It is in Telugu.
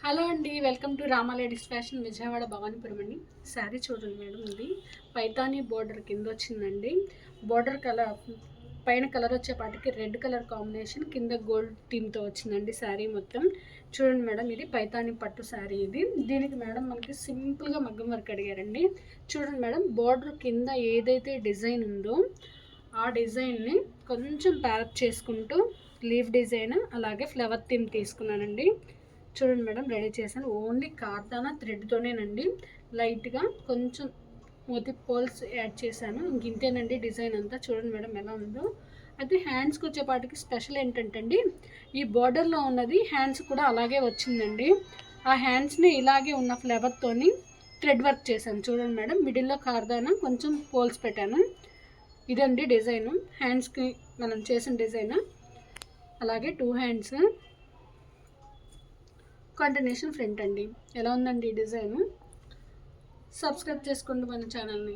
హలో అండి, welcome to Rama ladies fashion Vijayawada Bhavanipuram అండి. శారీ చూడండి మేడం, ఇది పైతానీ బోర్డర్ కింద వచ్చిందండి. బోర్డర్ కలర్ పైన కలర్ వచ్చేపాటికి రెడ్ కలర్ కాంబినేషన్, కింద గోల్డ్ థీమ్తో వచ్చిందండి శారీ మొత్తం. చూడండి మేడం, ఇది పైతానీ పట్టు శారీ. ఇది దీనికి మేడం మనకి సింపుల్గా మగ్గం వర్క్ అడిగారండి. చూడండి మేడం, బోర్డర్ కింద ఏదైతే డిజైన్ ఉందో ఆ డిజైన్ని కొంచెం ప్యారప్ చేసుకుంటూ లీఫ్ డిజైన్ అలాగే ఫ్లవర్ థీమ్ తీసుకున్నానండి. చూడండి మేడం, రెడీ చేశాను. ఓన్లీ కార్దానా థ్రెడ్తోనేనండి. లైట్గా కొంచెం మోతీ పోల్స్ యాడ్ చేశాను. ఇంతేనండి డిజైన్ అంతా. చూడండి మేడం ఎలా ఉందో. అయితే హ్యాండ్స్కి వచ్చేపాటికి స్పెషల్ ఏంటంటే అండి, ఈ బార్డర్లో ఉన్నది హ్యాండ్స్ కూడా అలాగే వచ్చిందండి. ఆ హ్యాండ్స్ని ఇలాగే ఉన్న ఫ్లవర్తోని థ్రెడ్ వర్క్ చేశాను. చూడండి మేడం, మిడిల్లో కార్దానా కొంచెం పోల్స్ పెట్టాను. ఇదండి డిజైను, హ్యాండ్స్కి మనం చేసిన డిజైన్. అలాగే 2 హ్యాండ్స్ కంటిన్యూషన్ ఫ్రంట్ అండి. ఎలా ఉందండి ఈ డిజైన్? సబ్స్క్రైబ్ చేసుకోండి మన ఛానల్ని.